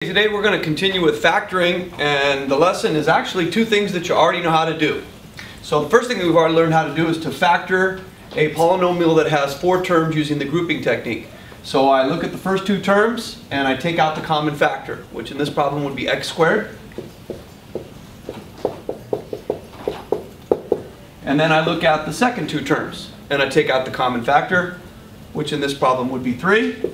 Today we're going to continue with factoring, and the lesson is actually two things that you already know how to do. So the first thing that we've already learned how to do is to factor a polynomial that has four terms using the grouping technique. So I look at the first two terms and I take out the common factor, which in this problem would be x squared. And then I look at the second two terms and I take out the common factor, which in this problem would be 3.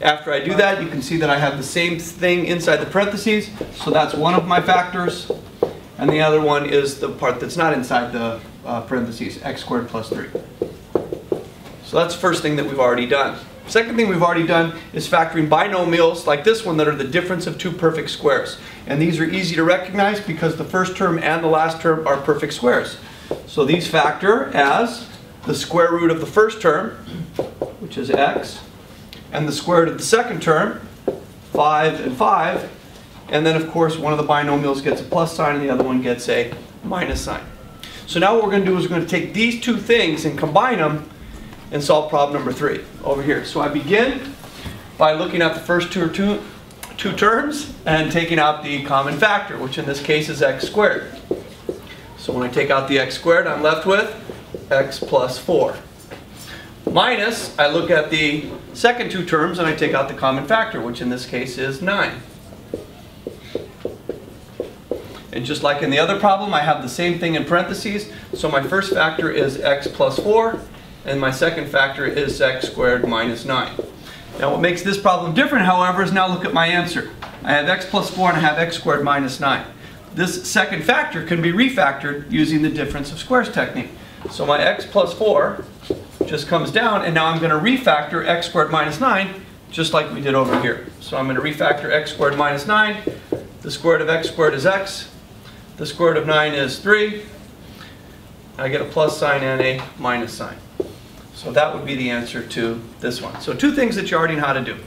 After I do that, you can see that I have the same thing inside the parentheses. So that's one of my factors. And the other one is the part that's not inside the parentheses, x squared plus 3. So that's the first thing that we've already done. Second thing we've already done is factoring binomials like this one that are the difference of two perfect squares. And these are easy to recognize because the first term and the last term are perfect squares. So these factor as the square root of the first term, which is x, and the square root of the second term, 5 and 5, and then of course one of the binomials gets a plus sign and the other one gets a minus sign. So now what we're going to do is we're going to take these two things and combine them and solve problem number 3 over here. So I begin by looking at the first two terms and taking out the common factor, which in this case is x squared. So when I take out the x squared, I'm left with x plus 4. Minus, I look at the second two terms and I take out the common factor, which in this case is 9. And just like in the other problem, I have the same thing in parentheses. So my first factor is x plus 4, and my second factor is x squared minus 9. Now what makes this problem different, however, is now look at my answer. I have x plus 4 and I have x squared minus 9. This second factor can be refactored using the difference of squares technique. So my x plus 4 just comes down, and now I'm going to refactor x squared minus 9 just like we did over here. So I'm going to refactor x squared minus 9. The square root of x squared is x. The square root of 9 is 3. I get a plus sign and a minus sign. So that would be the answer to this one. So two things that you already know how to do.